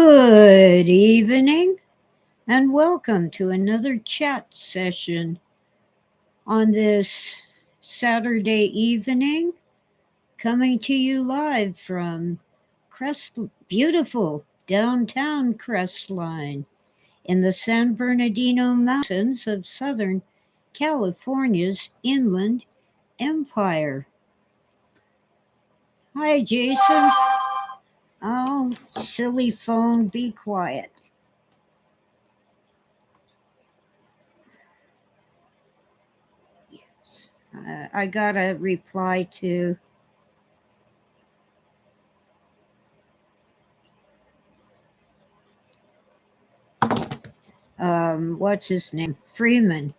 Good evening, and welcome to another chat session on this Saturday evening, coming to you live from beautiful downtown Crestline in the San Bernardino Mountains of Southern California's Inland Empire. Hi, Jason. Oh, silly phone, be quiet. I got a reply to what's his name? Freeman.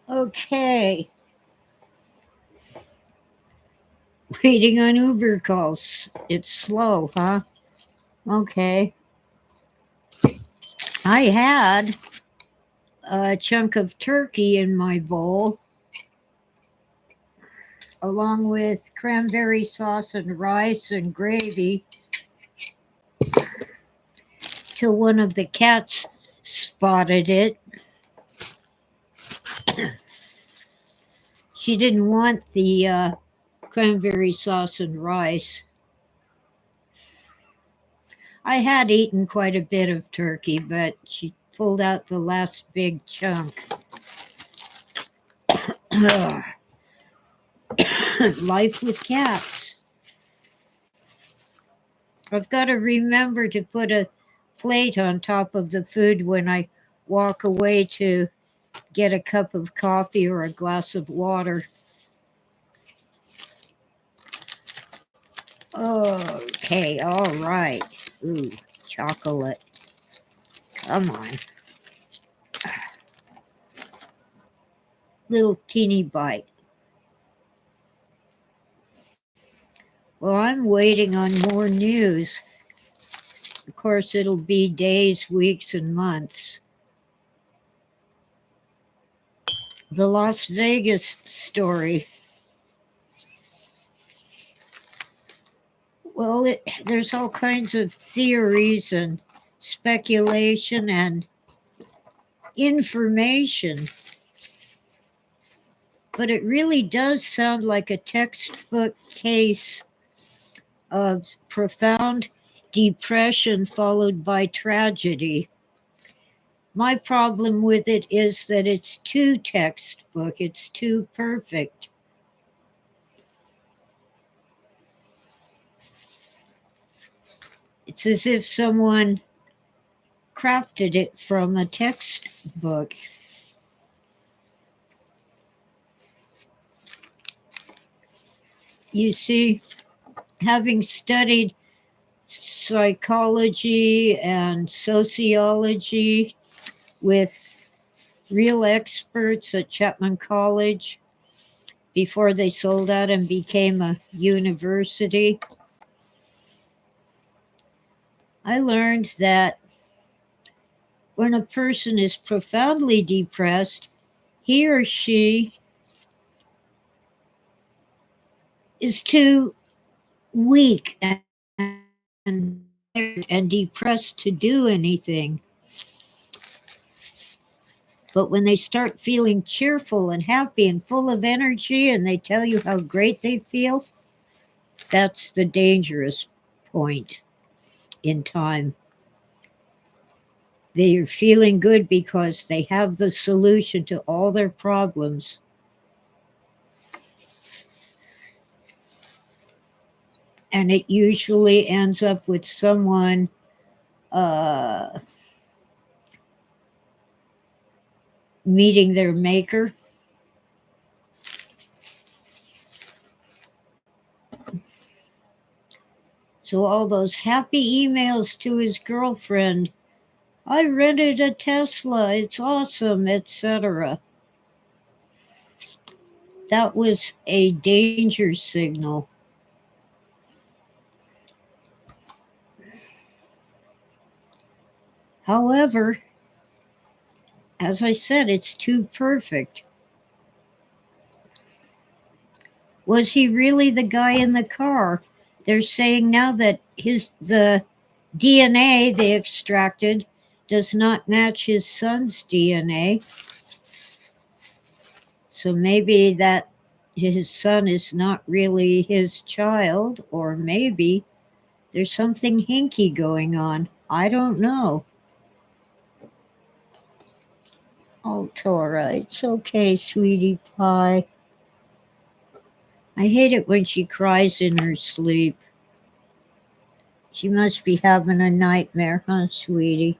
Okay. Waiting on Uber calls. It's slow, huh? Okay. I had a chunk of turkey in my bowl, along with cranberry sauce and rice and gravy, till one of the cats spotted it. She didn't want the cranberry sauce and rice. I had eaten quite a bit of turkey, but she pulled out the last big chunk. Life with cats. I've got to remember to put a plate on top of the food when I walk away to get a cup of coffee or a glass of water. Okay, all right. Ooh, chocolate. Come on. Little teeny bite. Well, I'm waiting on more news. Of course, it'll be days, weeks, and months. The Las Vegas story. Well, there's all kinds of theories and speculation and information, but it really does sound like a textbook case of profound depression followed by tragedy. My problem with it is that it's too textbook, it's too perfect. It's as if someone crafted it from a textbook. You see, having studied psychology and sociology with real experts at Chapman College before they sold out and became a university, I learned that when a person is profoundly depressed, he or she is too weak and tired and depressed to do anything. But when they start feeling cheerful and happy and full of energy and they tell you how great they feel, that's the dangerous point in time. They are feeling good because they have the solution to all their problems. And it usually ends up with someone meeting their maker. So all those happy emails to his girlfriend, I rented a Tesla, it's awesome, etc. That was a danger signal. However, as I said, it's too perfect. Was he really the guy in the car? They're saying now that the DNA they extracted does not match his son's DNA. So maybe that his son is not really his child, or maybe there's something hinky going on. I don't know. Oh, Tora, it's okay, sweetie pie. I hate it when she cries in her sleep. She must be having a nightmare, huh, sweetie?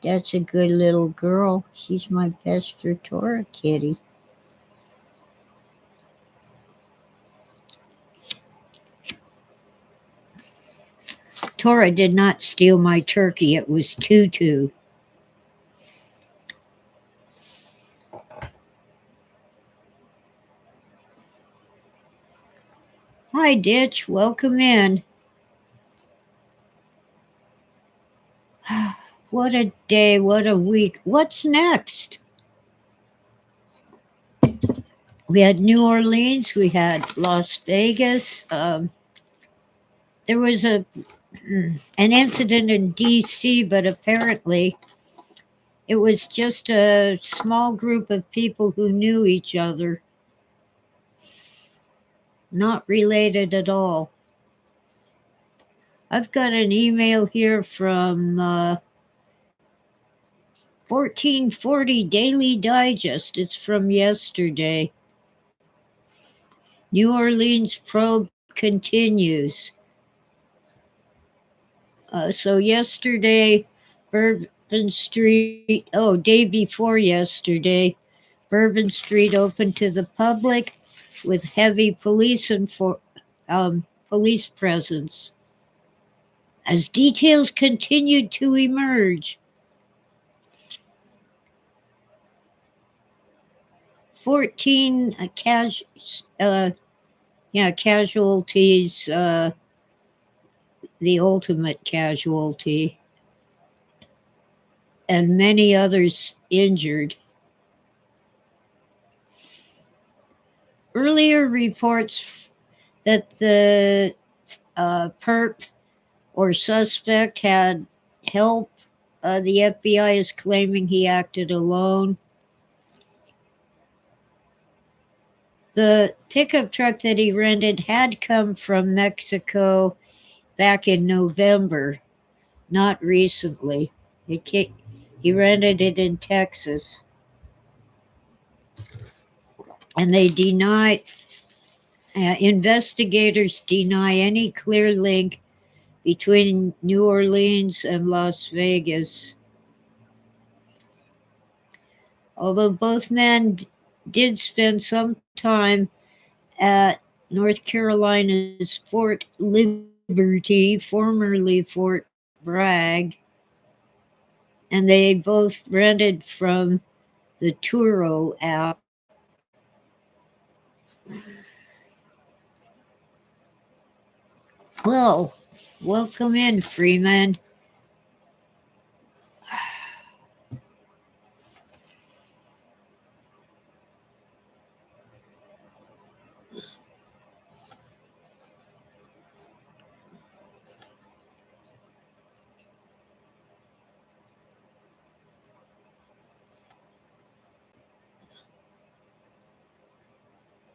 That's a good little girl. She's my best Tora kitty. Tora did not steal my turkey. It was Tutu. Hi, Ditch. Welcome in. What a day. What a week. What's next? We had New Orleans. We had Las Vegas. There was an incident in D.C., but apparently it was just a small group of people who knew each other, not related at all. I've got an email here from 1440 Daily Digest. It's from yesterday. New Orleans probe continues. So yesterday, Bourbon Street, day before yesterday, Bourbon Street opened to the public with heavy police presence. As details continued to emerge, 14 casualties, the ultimate casualty, and many others injured. Earlier reports that the perp or suspect had help. The FBI is claiming he acted alone. The pickup truck that he rented had come from Mexico back in November, not recently. He rented it in Texas. And investigators deny any clear link between New Orleans and Las Vegas. Although both men did spend some time at North Carolina's Fort Liberty, formerly Fort Bragg, and they both rented from the Turo app. Well, welcome in, Freeman.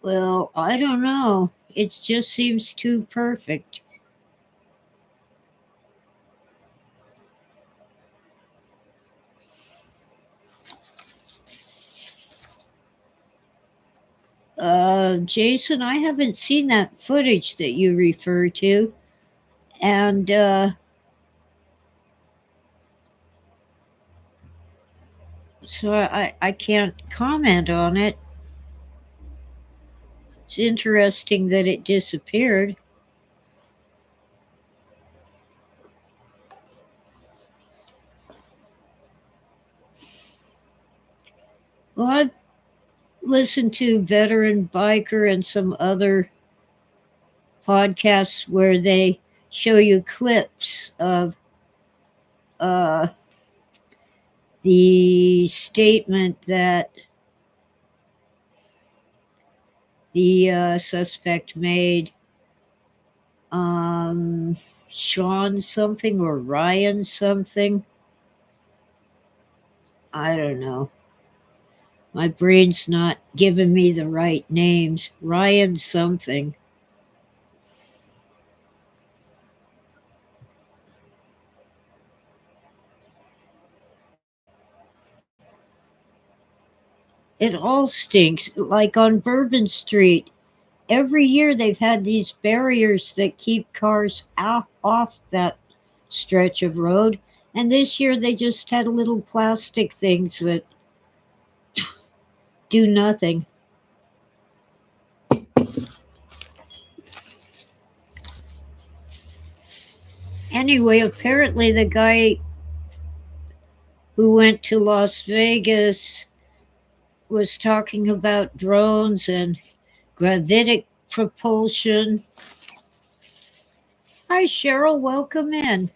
Well, I don't know. It just seems too perfect. Jason, I haven't seen that footage that you refer to. And so I can't comment on it. It's interesting that it disappeared. Well, I've listened to Veteran Biker and some other podcasts where they show you clips of uh, the statement that the suspect made. Sean something or Ryan something. I don't know. My brain's not giving me the right names. Ryan something. It all stinks. Like on Bourbon Street, every year they've had these barriers that keep cars out off that stretch of road. And this year they just had little plastic things that do nothing. Anyway, apparently the guy who went to Las Vegas was talking about drones and gravitic propulsion. Hi, Cheryl. Welcome in.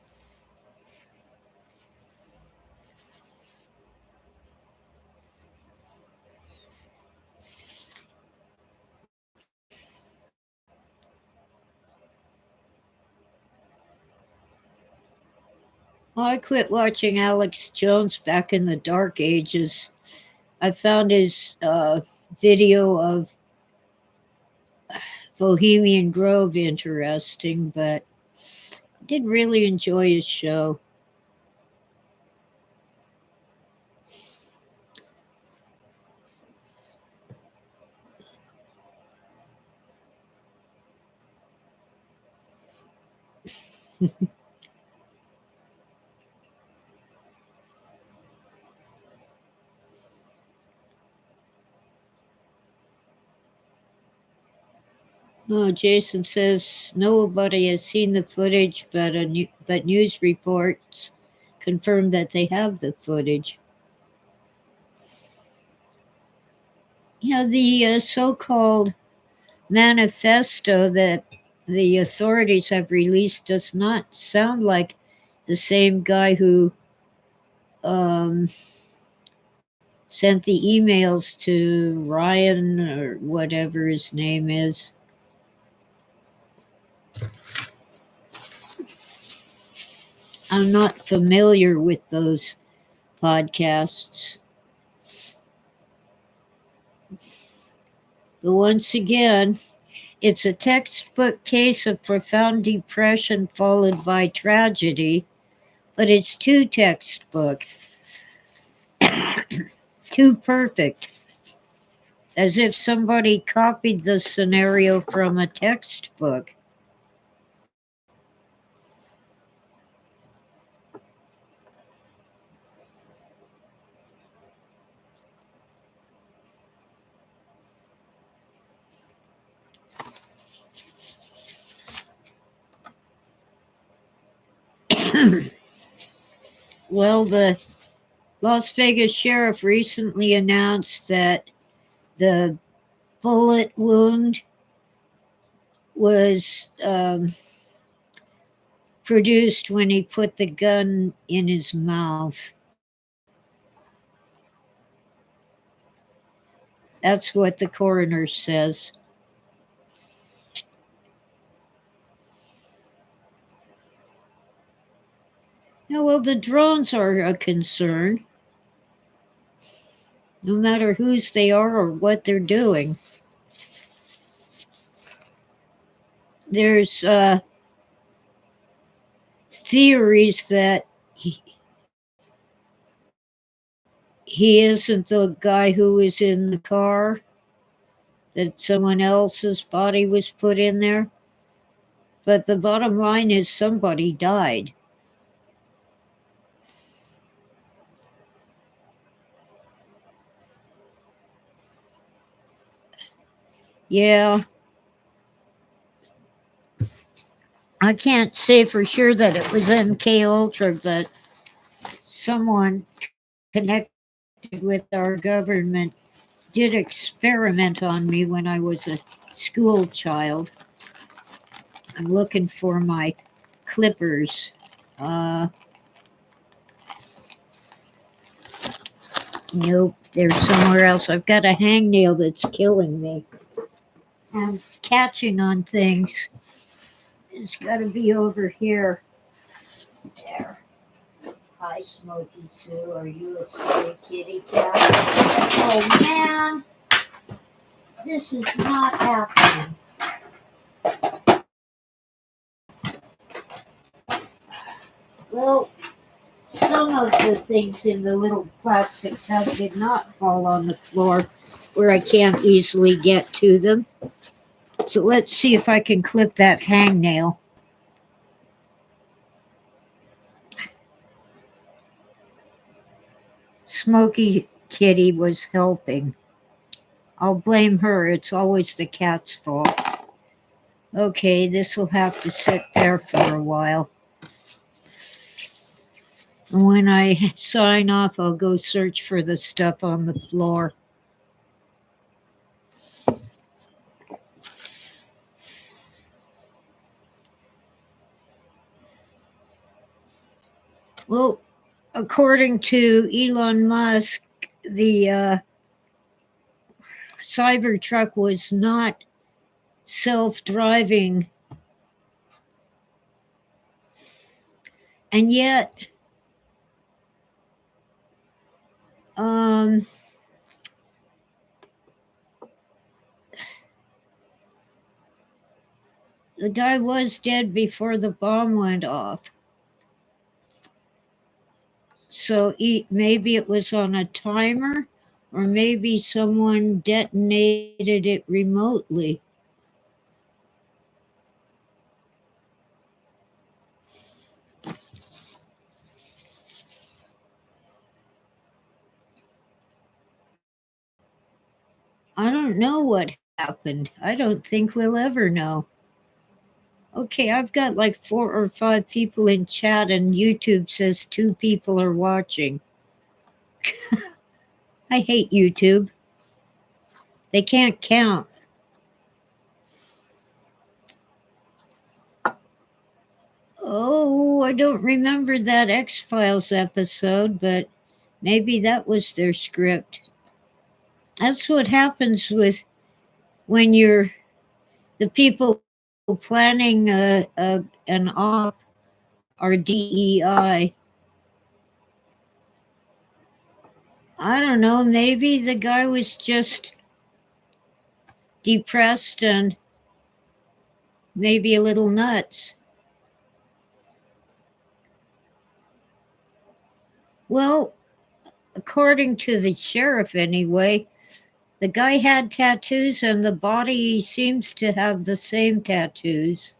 Well, I quit watching Alex Jones back in the dark ages. I found his video of Bohemian Grove interesting, but didn't really enjoy his show. Oh, Jason says nobody has seen the footage, but news reports confirm that they have the footage. Yeah, the so-called manifesto that the authorities have released does not sound like the same guy who um, sent the emails to Ryan or whatever his name is. I'm not familiar with those podcasts. But once again, it's a textbook case of profound depression followed by tragedy, but it's too textbook, too perfect, as if somebody copied the scenario from a textbook. Well, the Las Vegas sheriff recently announced that the bullet wound was produced when he put the gun in his mouth. That's what the coroner says. Yeah, well, the drones are a concern, no matter whose they are or what they're doing. There's theories that he isn't the guy who was in the car, that someone else's body was put in there. But the bottom line is somebody died. Yeah, I can't say for sure that it was MK Ultra, but someone connected with our government did experiment on me when I was a school child. I'm looking for my clippers. Uh, nope, they're somewhere else. I've got a hangnail that's killing me. I'm catching on things. It's got to be over here. There. Hi, Smokey Sue. Are you a stray kitty cat? Oh, man. This is not happening. Well, some of the things in the little plastic tub did not fall on the floor where I can't easily get to them. So let's see if I can clip that hangnail. Smoky Kitty was helping. I'll blame her. It's always the cat's fault. Okay, this will have to sit there for a while. When I sign off, I'll go search for the stuff on the floor. Well, according to Elon Musk, the Cybertruck was not self-driving, and yet the guy was dead before the bomb went off. So maybe it was on a timer, or maybe someone detonated it remotely. I don't know what happened. I don't think we'll ever know. Okay, I've got like 4 or 5 people in chat, and YouTube says 2 people are watching. I hate YouTube. They can't count. Oh, I don't remember that X-Files episode, but maybe that was their script. That's what happens with when you're the people planning an op are DEI. I don't know, maybe the guy was just depressed and maybe a little nuts. Well, according to the sheriff anyway, the guy had tattoos and the body seems to have the same tattoos.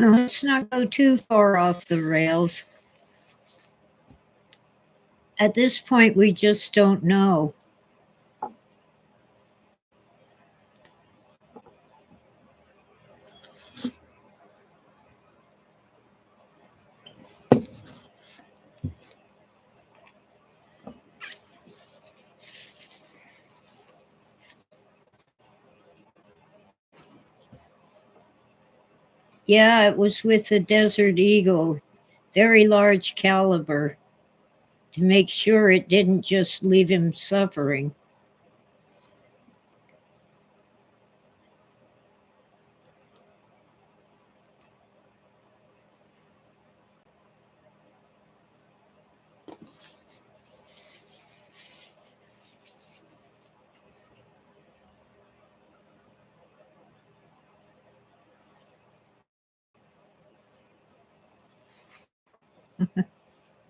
Let's not go too far off the rails. At this point, we just don't know. Yeah, it was with the Desert Eagle, very large caliber, to make sure it didn't just leave him suffering.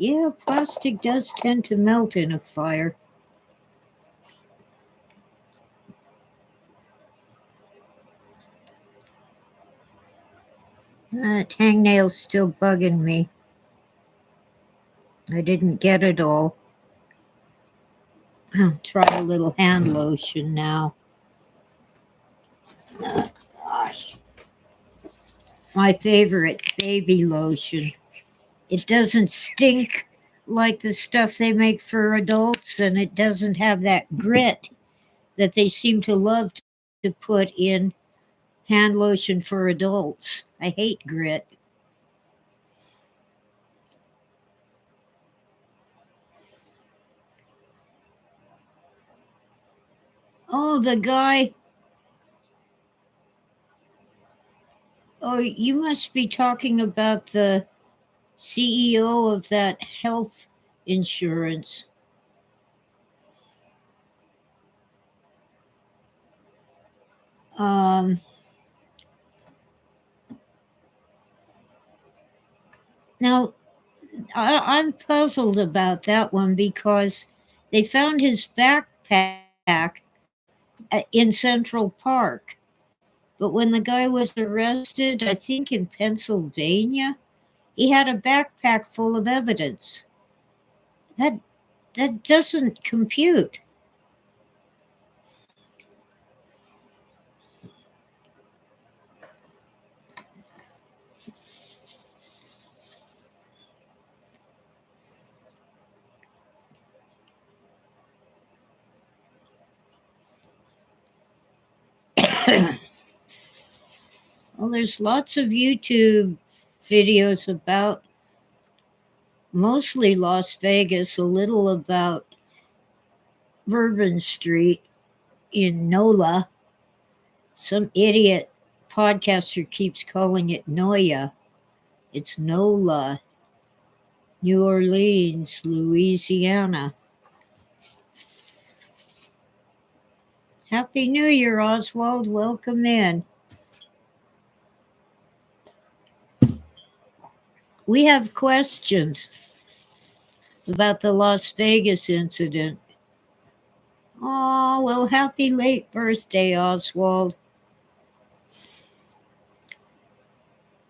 Yeah, plastic does tend to melt in a fire. That hangnail's still bugging me. I didn't get it all. I'll try a little hand lotion now. Gosh. My favorite, baby lotion. It doesn't stink like the stuff they make for adults, and it doesn't have that grit that they seem to love to put in hand lotion for adults. I hate grit. Oh, the guy. Oh, you must be talking about the CEO of that health insurance. Um, Now, I'm puzzled about that one because they found his backpack in Central Park. But when the guy was arrested, I think in Pennsylvania, he had a backpack full of evidence. That that doesn't compute. Well, there's lots of YouTube videos about mostly Las Vegas, a little about Bourbon Street in NOLA. Some idiot podcaster keeps calling it Noya. It's NOLA, New Orleans, Louisiana. Happy New Year, Oswald. Welcome in. We have questions about the Las Vegas incident. Oh, well, happy late birthday, Oswald.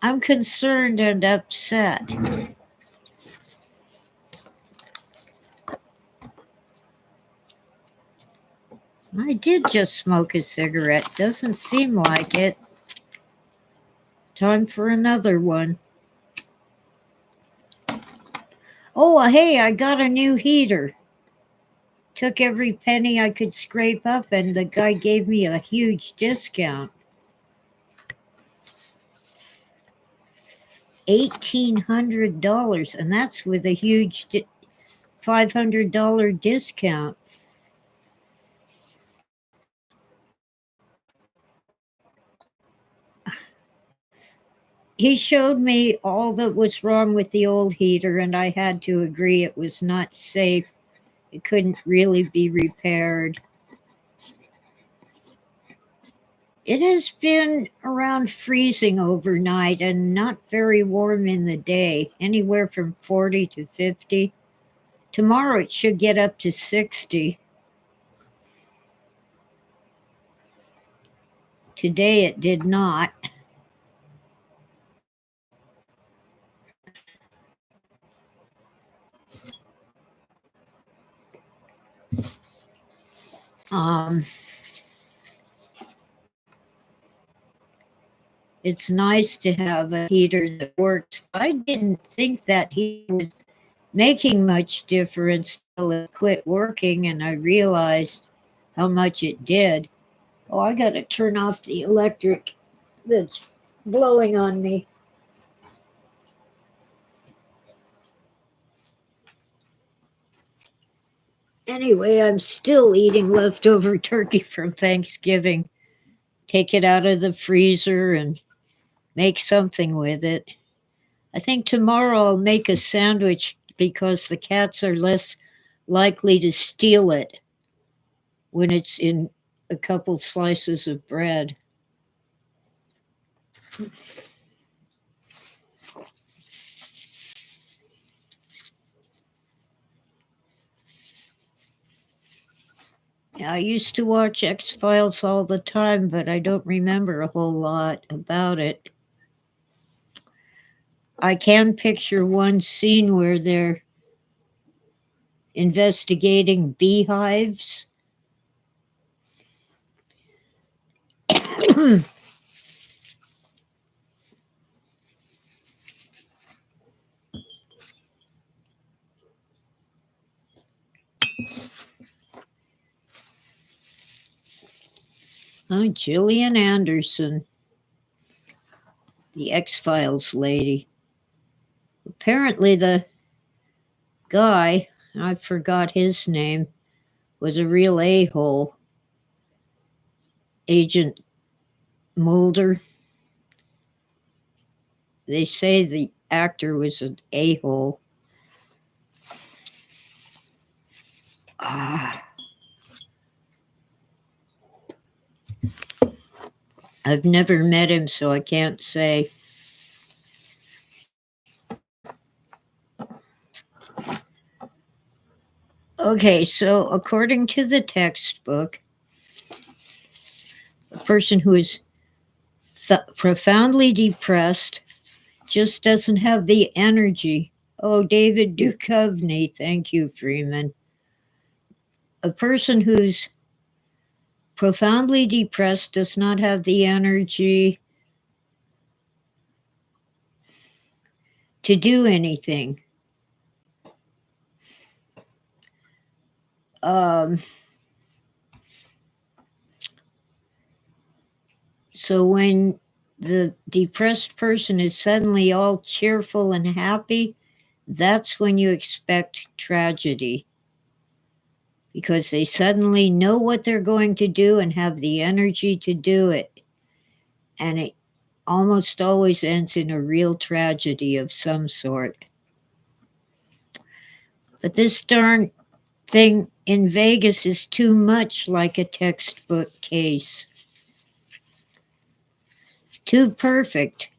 I'm concerned and upset. I did just smoke a cigarette. Doesn't seem like it. Time for another one. Oh, hey, I got a new heater. Took every penny I could scrape up, and the guy gave me a huge discount. $1,800, and that's with a huge $500 discount. He showed me all that was wrong with the old heater, and I had to agree it was not safe. It couldn't really be repaired. It has been around freezing overnight and not very warm in the day, anywhere from 40 to 50. Tomorrow it should get up to 60. Today it did not. Um, it's nice to have a heater that works. I didn't think that he was making much difference till it quit working, and I realized how much it did. Oh, I got to turn off the electric that's blowing on me. Anyway, I'm still eating leftover turkey from Thanksgiving. Take it out of the freezer and make something with it. I think tomorrow I'll make a sandwich because the cats are less likely to steal it when it's in a couple slices of bread. I used to watch X Files all the time, but I don't remember a whole lot about it. I can picture one scene where they're investigating beehives. Oh, Gillian Anderson, the X Files lady. Apparently, the guy, I forgot his name, was a real a hole. Agent Mulder. They say the actor was an a-hole. I've never met him, so I can't say. Okay, so according to the textbook, a person who is profoundly depressed just doesn't have the energy. Oh, David Duchovny, thank you, Freeman. A person who's profoundly depressed does not have the energy to do anything. So when the depressed person is suddenly all cheerful and happy, that's when you expect tragedy. Because they suddenly know what they're going to do and have the energy to do it. And it almost always ends in a real tragedy of some sort. But this darn thing in Vegas is too much like a textbook case. Too perfect.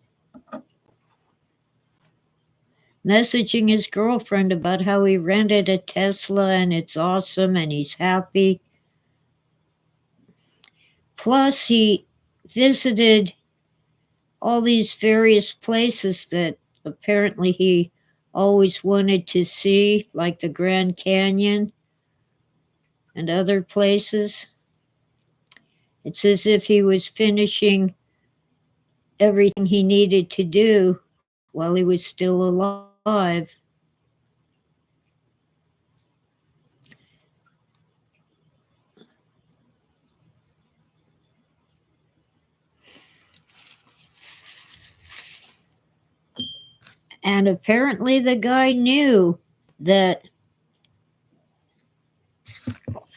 Messaging his girlfriend about how he rented a Tesla and it's awesome and he's happy. Plus, he visited all these various places that apparently he always wanted to see, like the Grand Canyon and other places. It's as if he was finishing everything he needed to do while he was still alive. And apparently the guy knew that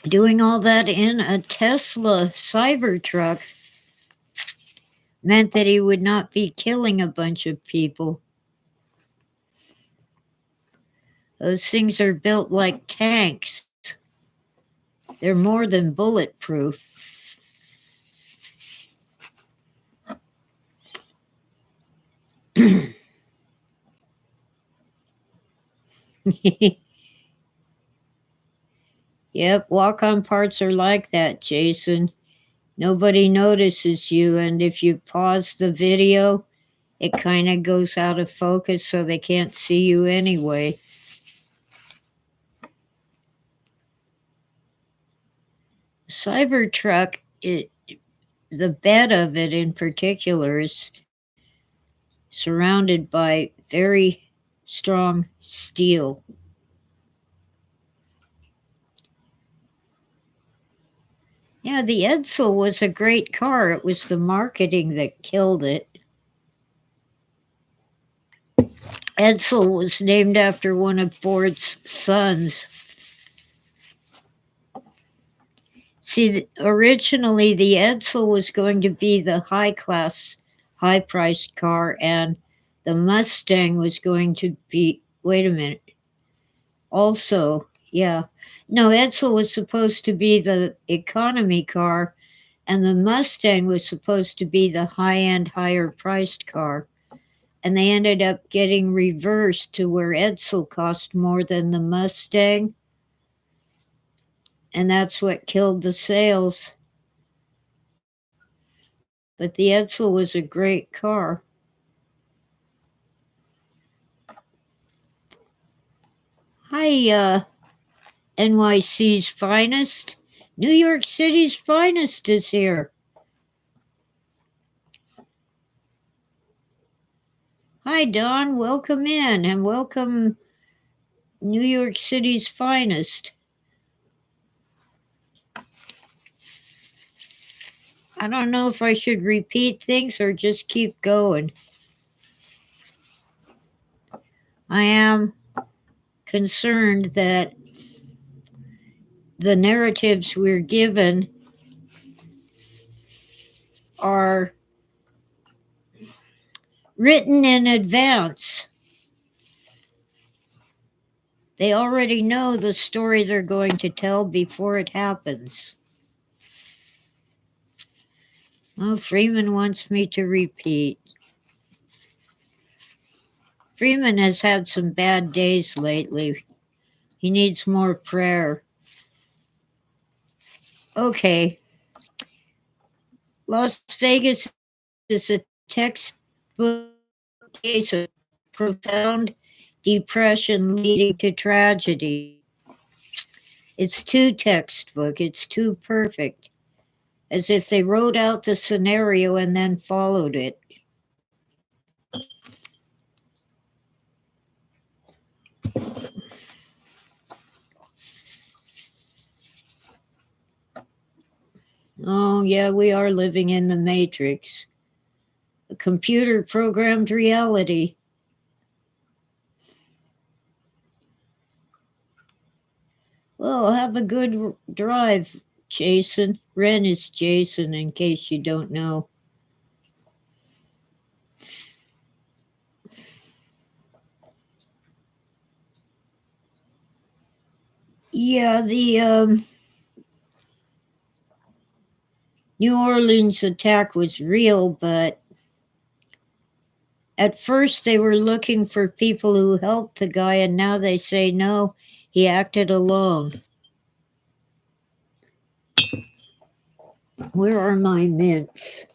doing all that in a Tesla Cybertruck meant that he would not be killing a bunch of people. Those things are built like tanks. They're more than bulletproof. Yep, walk-on parts are like that, Jason. Nobody notices you, and if you pause the video, it kind of goes out of focus so they can't see you anyway. Cybertruck, the bed of it in particular is surrounded by very strong steel. Yeah, the Edsel was a great car. It was the marketing that killed it. Edsel was named after one of Ford's sons. See, originally the Edsel was going to be the high-class, high-priced car, and the Mustang was going to be, wait a minute, also, yeah. No, Edsel was supposed to be the economy car, and the Mustang was supposed to be the high-end, higher-priced car. And they ended up getting reversed to where Edsel cost more than the Mustang. And that's what killed the sales. But the Edsel was a great car. Hi, NYC's finest. New York City's finest is here. Hi, Don. Welcome in and welcome New York City's finest. I don't know if I should repeat things or just keep going. I am concerned that the narratives we're given are written in advance. They already know the story they're going to tell before it happens. Oh, Freeman wants me to repeat. Freeman has had some bad days lately. He needs more prayer. Okay. Las Vegas is a textbook case of profound depression leading to tragedy. It's too textbook, it's too perfect, as if they wrote out the scenario and then followed it. Oh, yeah, we are living in the Matrix, a computer programmed reality. Well, have a good drive, Jason. Ren is Jason, in case you don't know. Yeah, the New Orleans attack was real, but at first they were looking for people who helped the guy, and now they say no, he acted alone. Where are my mints?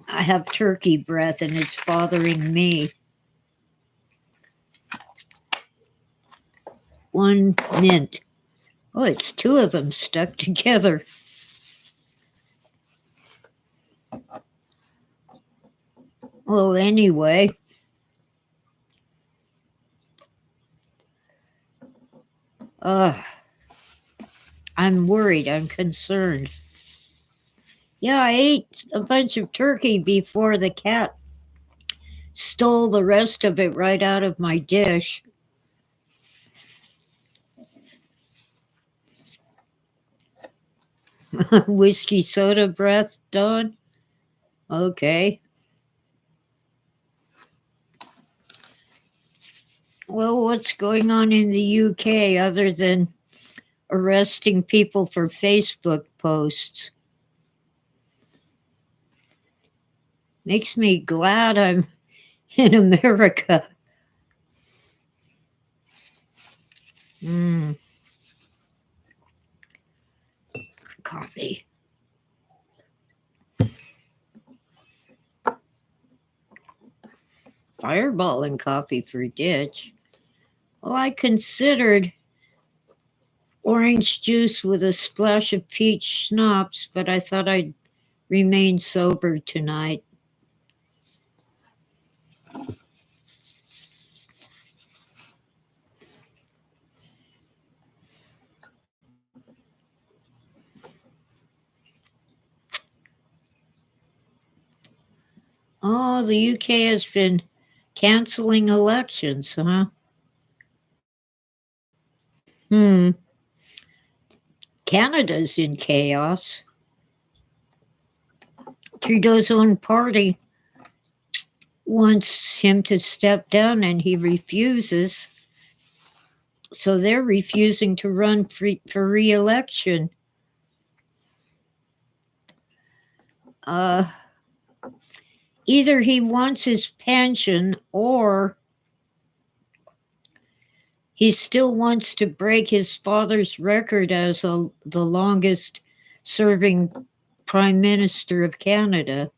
I have turkey breath and it's bothering me. 1 mint. Oh, it's 2 of them stuck together. Well, anyway. I'm worried. I'm concerned. Yeah, I ate a bunch of turkey before the cat stole the rest of it right out of my dish. Whiskey soda breath, Dawn? Okay. Well, what's going on in the UK other than arresting people for Facebook posts? Makes me glad I'm in America. Coffee. Fireball and coffee for ditch. Well, I considered orange juice with a splash of peach schnapps, but I thought I'd remain sober tonight. Oh, the UK has been canceling elections, huh? Canada's in chaos. Trudeau's own party wants him to step down and he refuses. So they're refusing to run for re-election. Either he wants his pension or he still wants to break his father's record as the longest serving Prime Minister of Canada.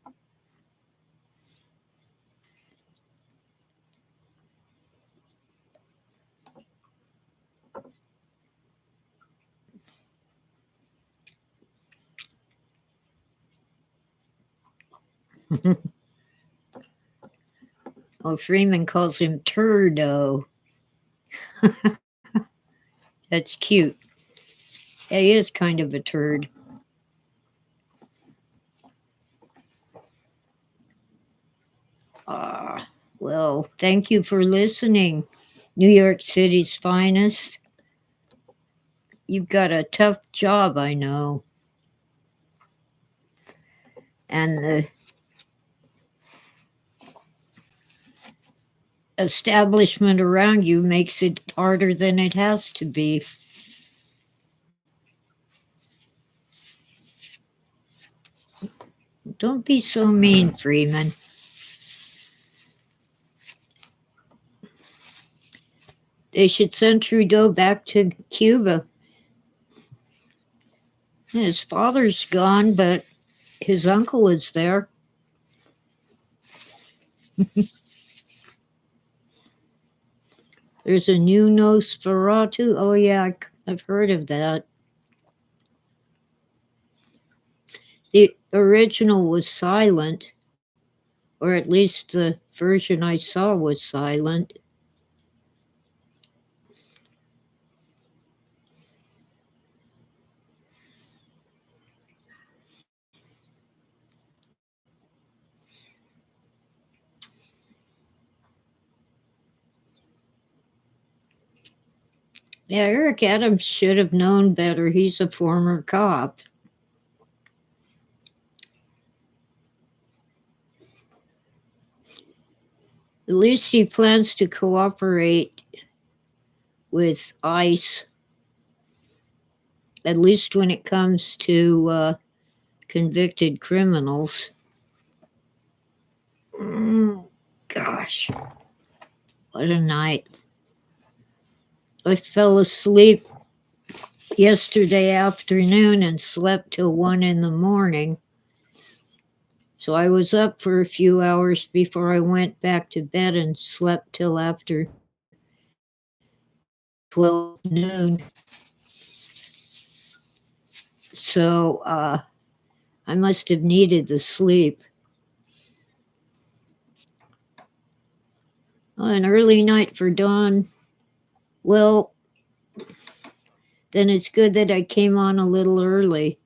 Oh, Freeman calls him Turdo. That's cute. Yeah, he is kind of a turd. Well, thank you for listening, New York City's finest. You've got a tough job, I know. and the establishment around you makes it harder than it has to be. Don't be so mean, Freeman. They should send Trudeau back to Cuba. His father's gone, but his uncle is there. There's a new Nosferatu. Oh, yeah, I've heard of that. The original was silent, or at least the version I saw was silent. Yeah, Eric Adams should have known better. He's a former cop. At least he plans to cooperate with ICE, at least when it comes to convicted criminals. Gosh, what a night. I fell asleep yesterday afternoon and slept till 1 in the morning. So I was up for a few hours before I went back to bed and slept till after 12 noon. So I must have needed the sleep. An early night for Dawn. Well, then it's good that I came on a little early.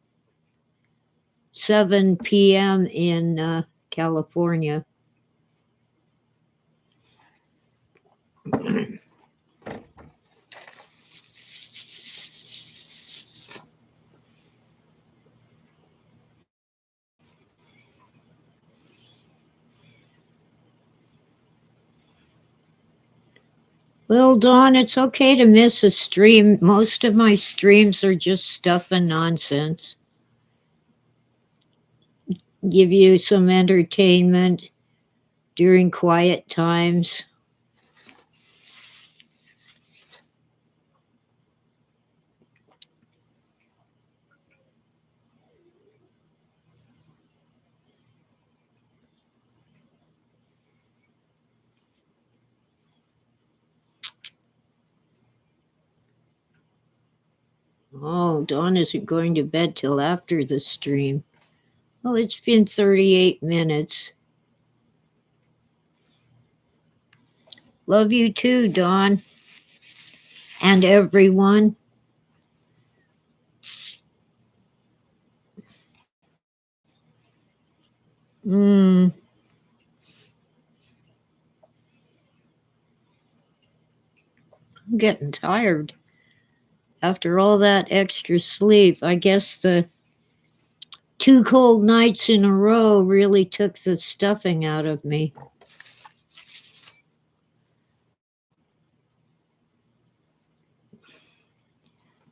7 p.m. in California. Well, Dawn, it's okay to miss a stream. Most of my streams are just stuff and nonsense. Give you some entertainment during quiet times. Oh, Dawn isn't going to bed till after the stream. Well, it's been 38 minutes. Love you too, Dawn. And everyone. I'm getting tired. After all that extra sleep, I guess the 2 cold nights in a row really took the stuffing out of me.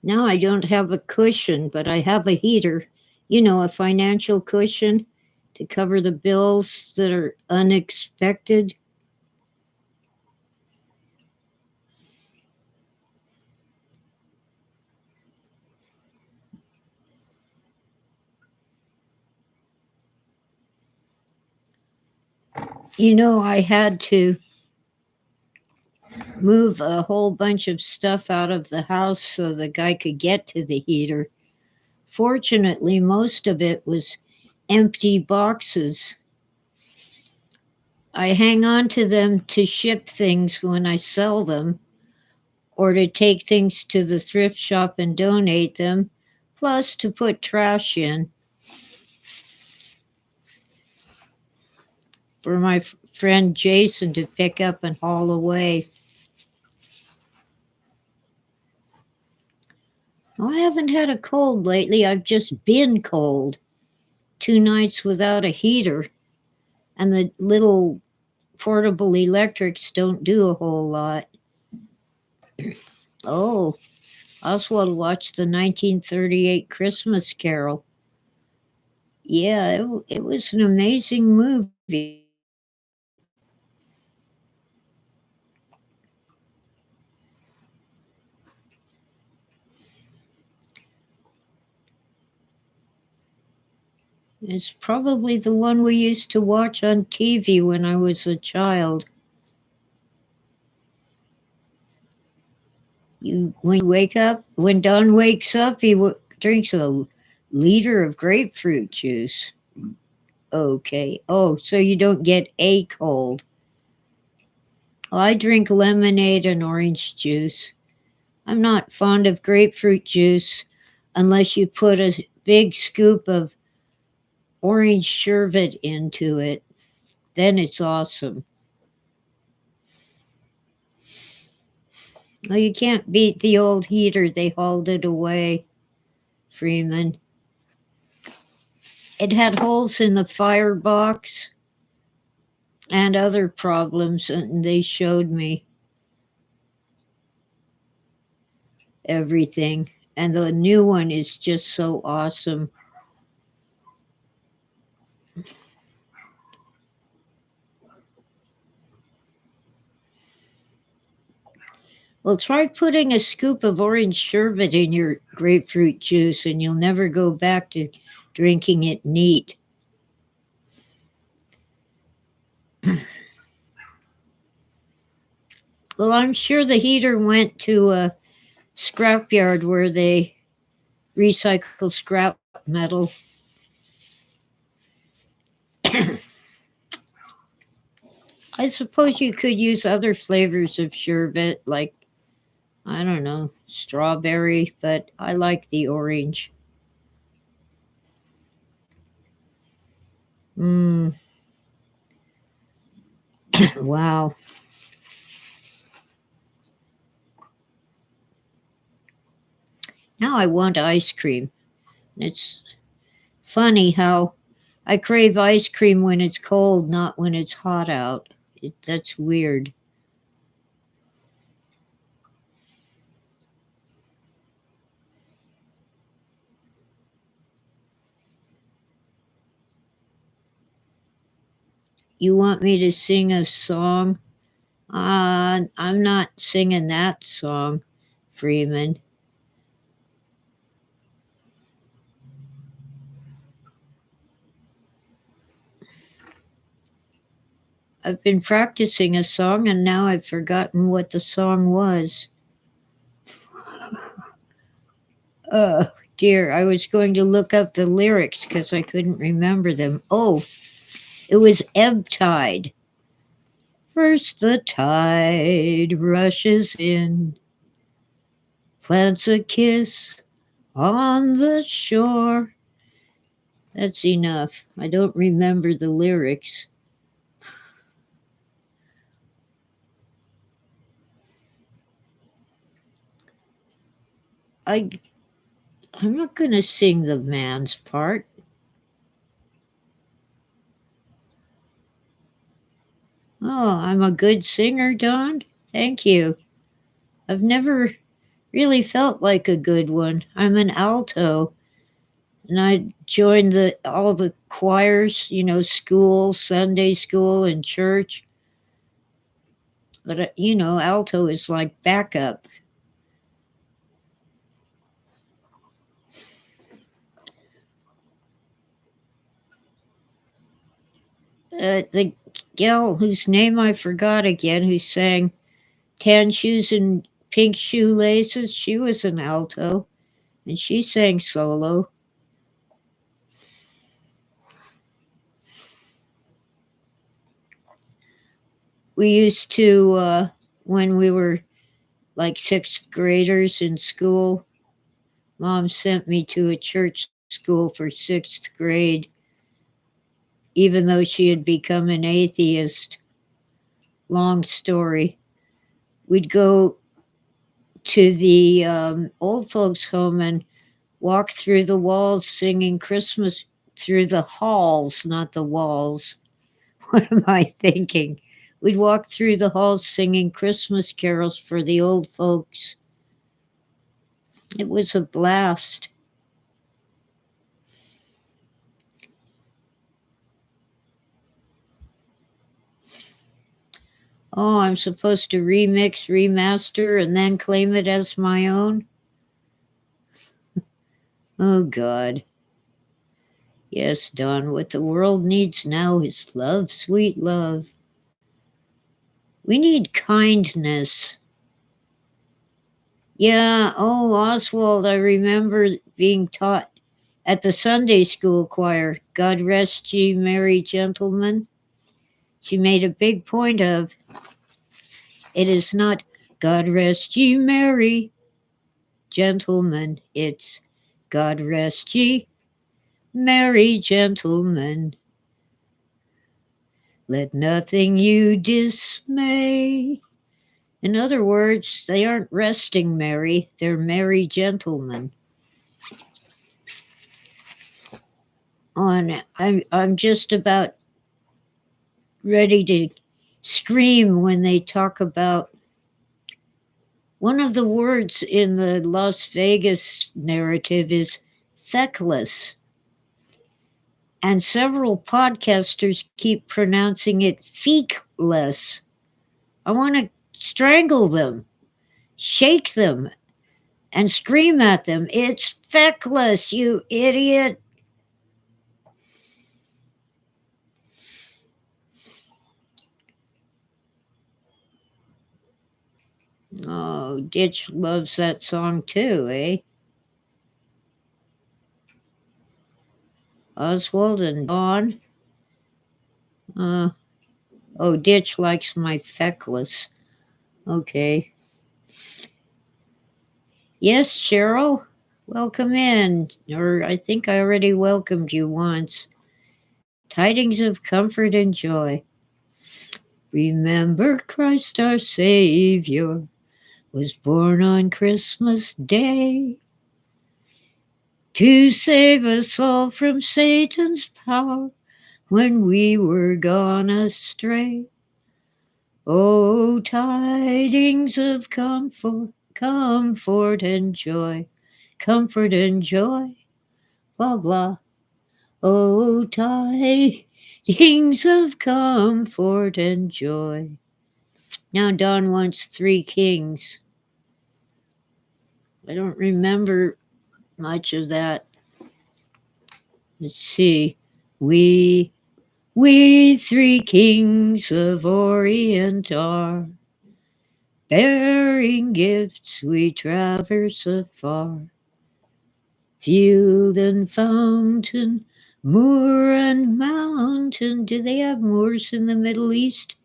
Now I don't have a cushion, but I have a heater. You know, a financial cushion to cover the bills that are unexpected. You know, I had to move a whole bunch of stuff out of the house so the guy could get to the heater. Fortunately, most of it was empty boxes. I hang on to them to ship things when I sell them, or to take things to the thrift shop and donate them, plus to put trash in. For my friend Jason to pick up and haul away. Well, I haven't had a cold lately. I've just been cold. 2 nights without a heater, and the little portable electrics don't do a whole lot. Oh, Oswald watched the 1938 Christmas Carol. Yeah, it was an amazing movie. It's probably the one we used to watch on TV when I was a child. When you wake up, when Don wakes up, he drinks a liter of grapefruit juice. Okay. Oh, so you don't get a cold. Well, I drink lemonade and orange juice. I'm not fond of grapefruit juice unless you put a big scoop of orange sherbet into it. Then it's awesome. Well, you can't beat the old heater. They hauled it away, Freeman. It had holes in the firebox and other problems, and they showed me everything. And the new one is just so awesome. Well, try putting a scoop of orange sherbet in your grapefruit juice, and you'll never go back to drinking it neat. Well, I'm sure the heater went to a scrapyard where they recycle scrap metal. I suppose you could use other flavors of sherbet, like, I don't know, strawberry, but I like the orange. Mmm, wow. Now I want ice cream. It's funny how I crave ice cream when it's cold, not when it's hot out. That's weird. You want me to sing a song? I'm not singing that song, Freeman. I've been practicing a song and now I've forgotten what the song was. Oh, dear. I was going to look up the lyrics because I couldn't remember them. Oh, it was Ebb Tide. First the tide rushes in, plants a kiss on the shore. That's enough. I don't remember the lyrics. I I'm not going to sing the man's part. Oh, I'm a good singer, Don. Thank you. I've never really felt like a good one. I'm an alto, and I joined the all the choirs, school, Sunday school, and church. But alto is like backup. The gal whose name I forgot again, who sang "Tan Shoes and Pink Shoelaces," she was an alto, and she sang solo. We used to, when we were like sixth graders in school, Mom sent me to a church school for sixth grade, even though she had become an atheist. Long story. We'd go to the old folks' home and walk through the walls singing Christmas through the halls, not the walls. What am I thinking? We'd walk through the halls singing Christmas carols for the old folks. It was a blast. Oh, I'm supposed to remix, remaster, and then claim it as my own? Oh, God. Yes, Don, what the world needs now is love, sweet love. We need kindness. Yeah, oh, Oswald, I remember being taught at the Sunday school choir, God rest ye merry gentlemen. She made a big point of it is not God rest ye merry gentlemen, it's God rest ye merry gentlemen. Let nothing you dismay. In other words, they aren't resting merry, they're merry gentlemen. I'm just about ready to scream when they talk about one of the words in the Las Vegas narrative is feckless. And several podcasters keep pronouncing it feekless. I want to strangle them, shake them, and scream at them. It's feckless, you idiot. Oh, Ditch loves that song too, eh? Oswald and Dawn. Oh, Ditch likes my feckless. Okay. Yes, Cheryl. Welcome in. Or I think I already welcomed you once. Tidings of comfort and joy. Remember Christ our Savior was born on Christmas Day to save us all from Satan's power when we were gone astray. Oh, tidings of comfort and joy, comfort and joy, blah, blah. Oh, tidings of comfort and joy. Now Don wants Three Kings. I don't remember much of that. Let's see. We three kings of Orient are, bearing gifts we traverse afar. Field and fountain, moor and mountain. Do they have moors in the Middle East?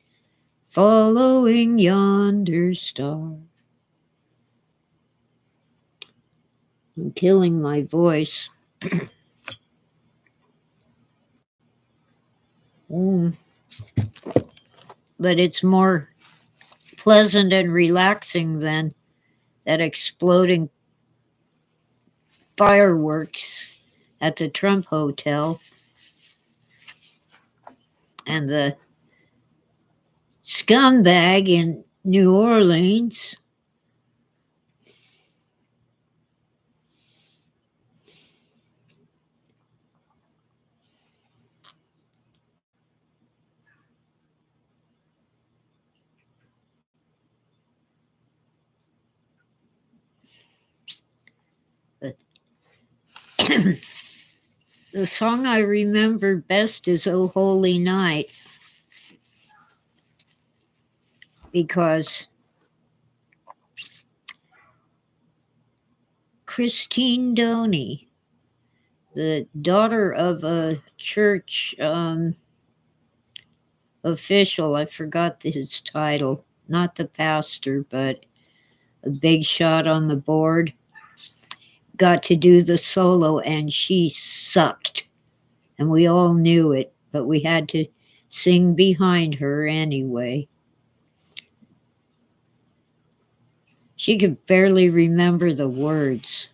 Following yonder star. I'm killing my voice. But it's more pleasant and relaxing than that exploding fireworks at the Trump Hotel and the scumbag in New Orleans. But the song I remember best is "Oh Holy Night" because Christine Doney, the daughter of a church official, I forgot his title, not the pastor, but a big shot on the board, got to do the solo and she sucked. And we all knew it, but we had to sing behind her anyway. She could barely remember the words.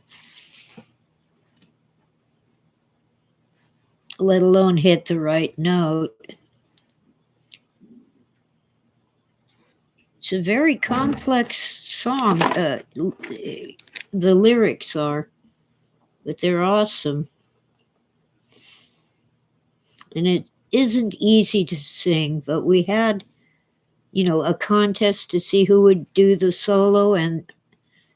let alone hit the right note. It's a very complex song. The lyrics are, but they're awesome. And it isn't easy to sing, but we had, a contest to see who would do the solo, and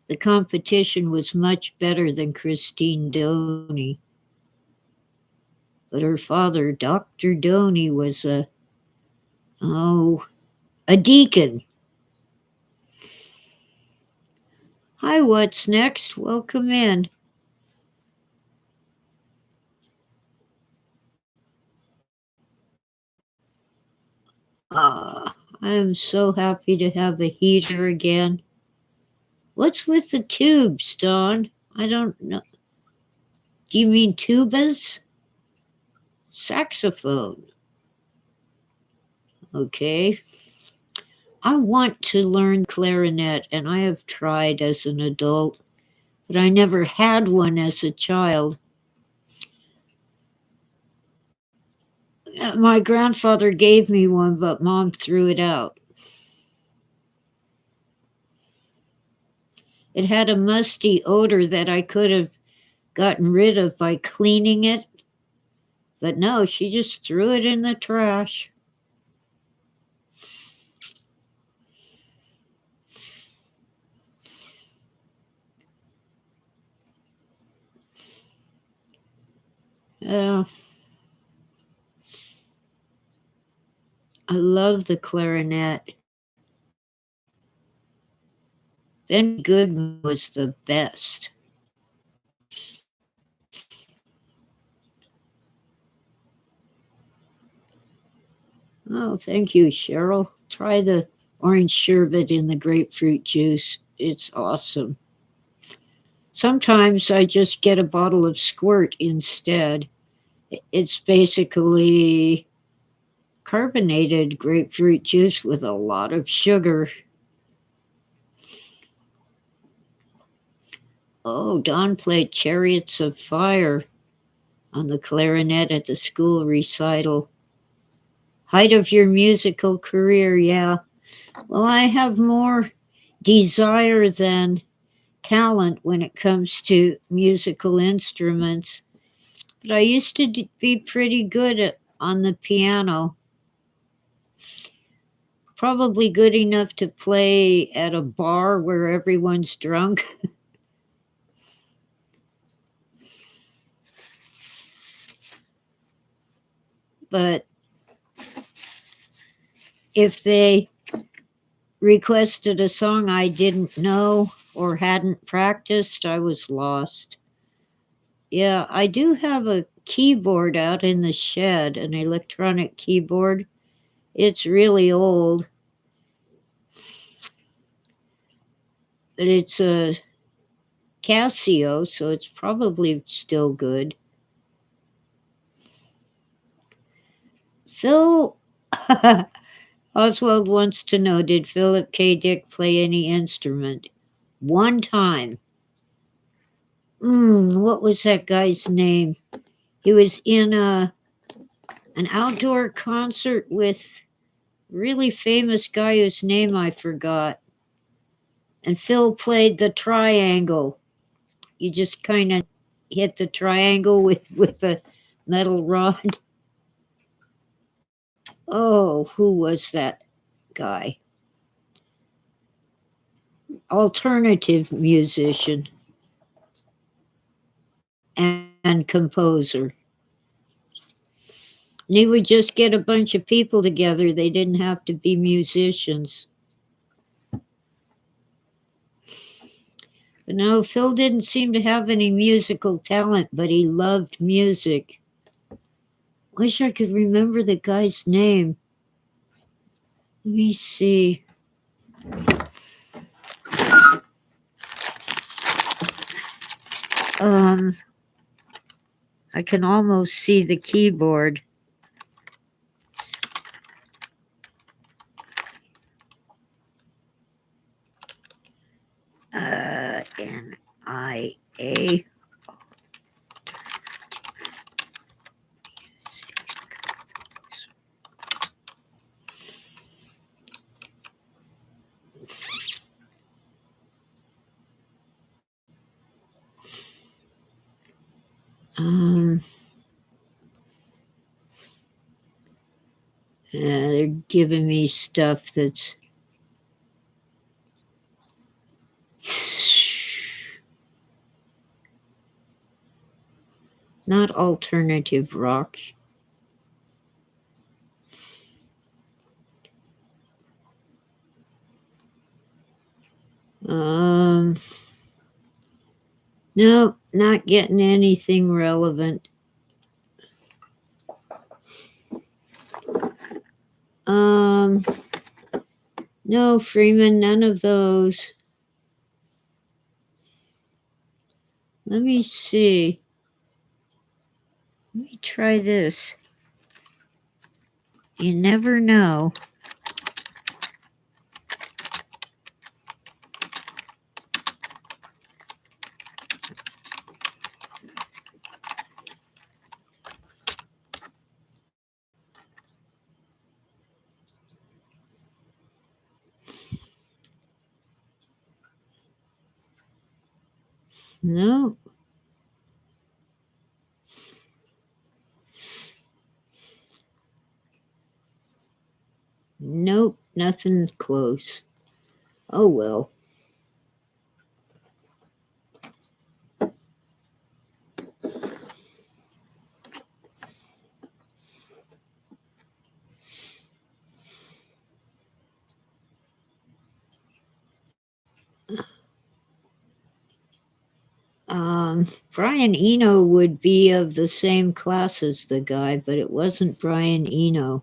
the competition was much better than Christine Doney. But her father, Dr. Doney, was a deacon. Hi, what's next? Welcome in. I am so happy to have a heater again. What's with the tubes, Dawn? I don't know. Do you mean tubas? Saxophone. Okay. I want to learn clarinet, and I have tried as an adult, but I never had one as a child. My grandfather gave me one, but Mom threw it out. It had a musty odor that I could have gotten rid of by cleaning it, but no, she just threw it in the trash. Uh, I love the clarinet. Benny Goodman was the best. Oh, thank you, Cheryl. Try the orange sherbet in the grapefruit juice. It's awesome. Sometimes I just get a bottle of squirt instead. It's basically carbonated grapefruit juice with a lot of sugar. Oh, Don played Chariots of Fire on the clarinet at the school recital. Height of your musical career, yeah. Well, I have more desire than talent when it comes to musical instruments, but I used to be pretty good on the piano. Probably good enough to play at a bar where everyone's drunk. But if they requested a song I didn't know or hadn't practiced, I was lost. Yeah, I do have a keyboard out in the shed, an electronic keyboard. It's really old, but it's a Casio, so it's probably still good. Phil Oswald wants to know, did Philip K. Dick play any instrument? One time. What was that guy's name? He was in an outdoor concert with a really famous guy whose name I forgot. And Phil played the triangle. You just kind of hit the triangle with a metal rod. Oh, who was that guy? Alternative musician and composer. And he would just get a bunch of people together. They didn't have to be musicians. But no, Phil didn't seem to have any musical talent, but he loved music. Wish I could remember the guy's name. Let me see. I can almost see the keyboard. NIA. Um, they're giving me stuff that's not alternative rock. Nope, not getting anything relevant. No, Freeman, none of those. Let me see. Let me try this. You never know. No. Nope, nothing close. Oh well. Brian Eno would be of the same class as the guy, but it wasn't Brian Eno.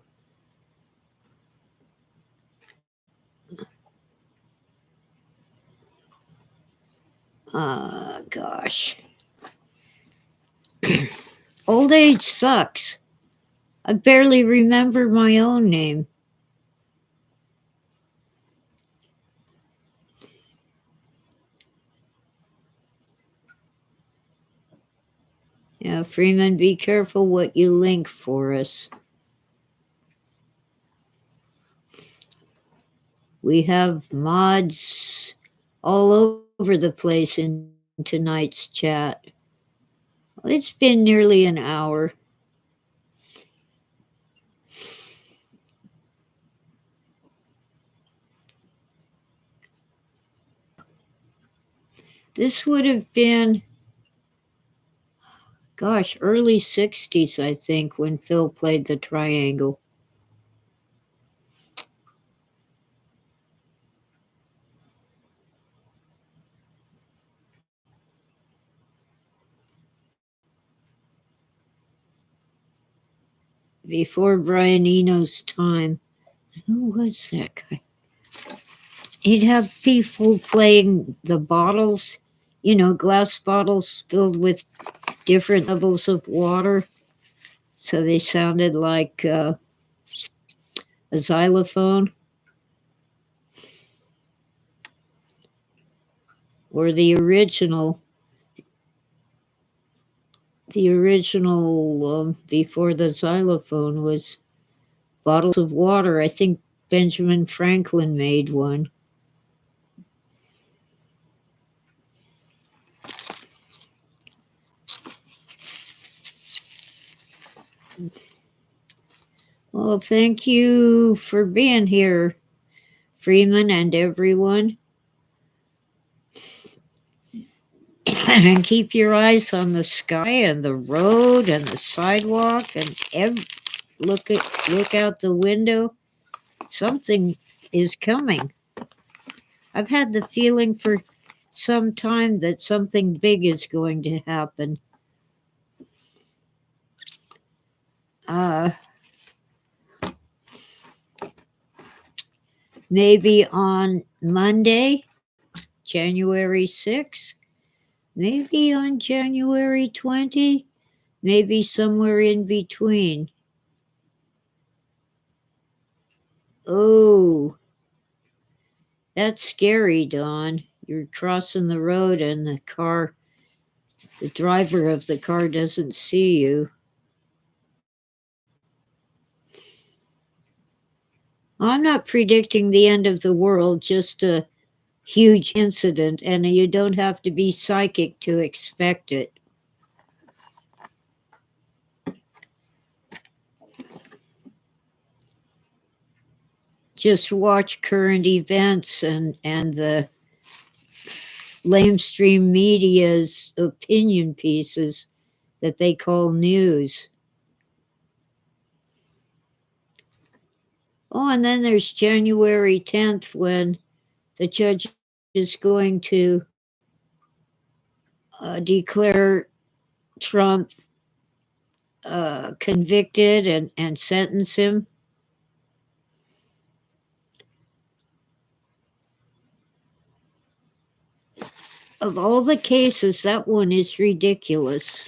Gosh. Old age sucks. I barely remember my own name. Yeah, Freeman, be careful what you link for us. We have mods all over the place in tonight's chat. It's been nearly an hour. This would have been, gosh, early 60s, I think, when Phil played the triangle. Before Brian Eno's time. Who was that guy? He'd have people playing the bottles, glass bottles filled with different levels of water. So they sounded like a xylophone. Or the original before the xylophone was bottles of water. I think Benjamin Franklin made one. Well, thank you for being here, Freeman, and everyone. And keep your eyes on the sky and the road and the sidewalk and look out the window. Something is coming. I've had the feeling for some time that something big is going to happen. Maybe on Monday, January 6th, maybe on January 20, maybe somewhere in between. Oh, that's scary, Dawn. You're crossing the road and the driver of the car doesn't see you. I'm not predicting the end of the world, just a huge incident, and you don't have to be psychic to expect it. just watch current events and the lamestream media's opinion pieces that they call news. Oh, and then there's January 10th when the judge is going to declare Trump convicted and sentence him. Of all the cases, that one is ridiculous.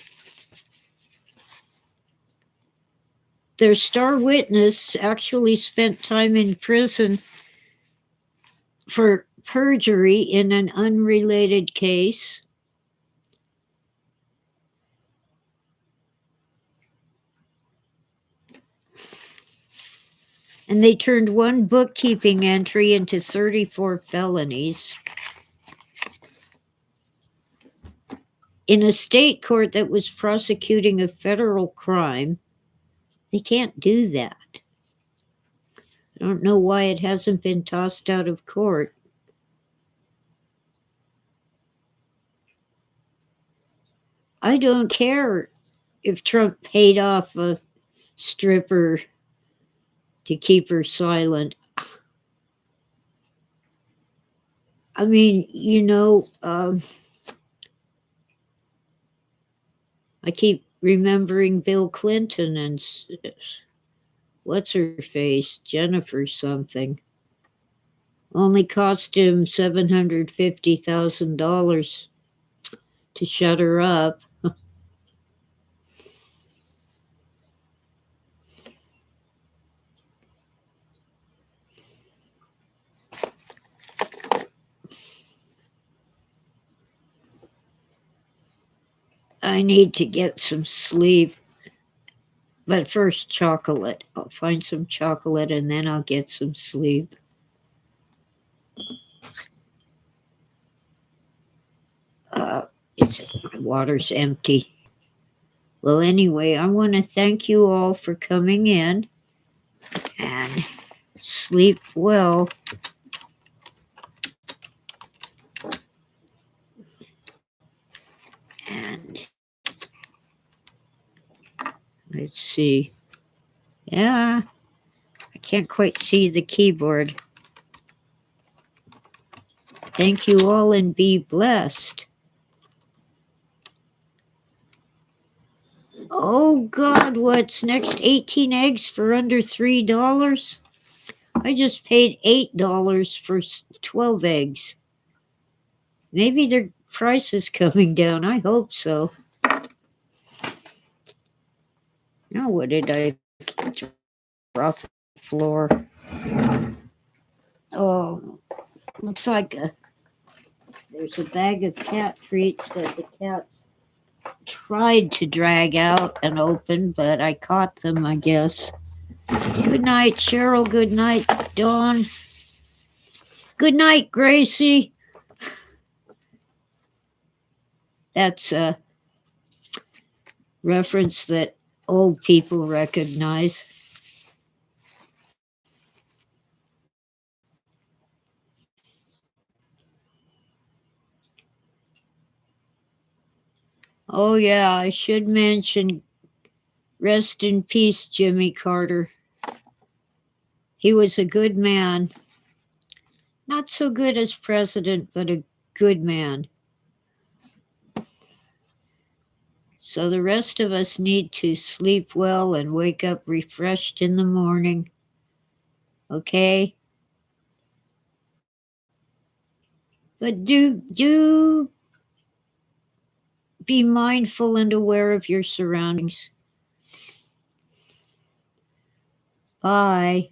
Their star witness actually spent time in prison for perjury in an unrelated case. And they turned one bookkeeping entry into 34 felonies. In a state court that was prosecuting a federal crime, they can't do that. I don't know why it hasn't been tossed out of court. I don't care if Trump paid off a stripper to keep her silent. I mean, I keep remembering Bill Clinton and what's her face, Jennifer something. Only cost him $750,000 to shut her up. I need to get some sleep. But first, chocolate. I'll find some chocolate and then I'll get some sleep. My water's empty. Well, anyway, I want to thank you all for coming in and sleep well. And let's see. Yeah, I can't quite see the keyboard. Thank you all and be blessed. Oh God, what's next? 18 eggs for under $3? I just paid $8 for 12 eggs. Maybe their price is coming down. I hope so. Now, what did I drop the floor? Oh, looks like there's a bag of cat treats that the cats tried to drag out and open, but I caught them, I guess. Good night, Cheryl. Good night, Dawn. Good night, Gracie. That's a reference that old people recognize. Oh, yeah, I should mention rest in peace, Jimmy Carter. He was a good man. Not so good as president, but a good man. So the rest of us need to sleep well and wake up refreshed in the morning. Okay? But do be mindful and aware of your surroundings. Bye.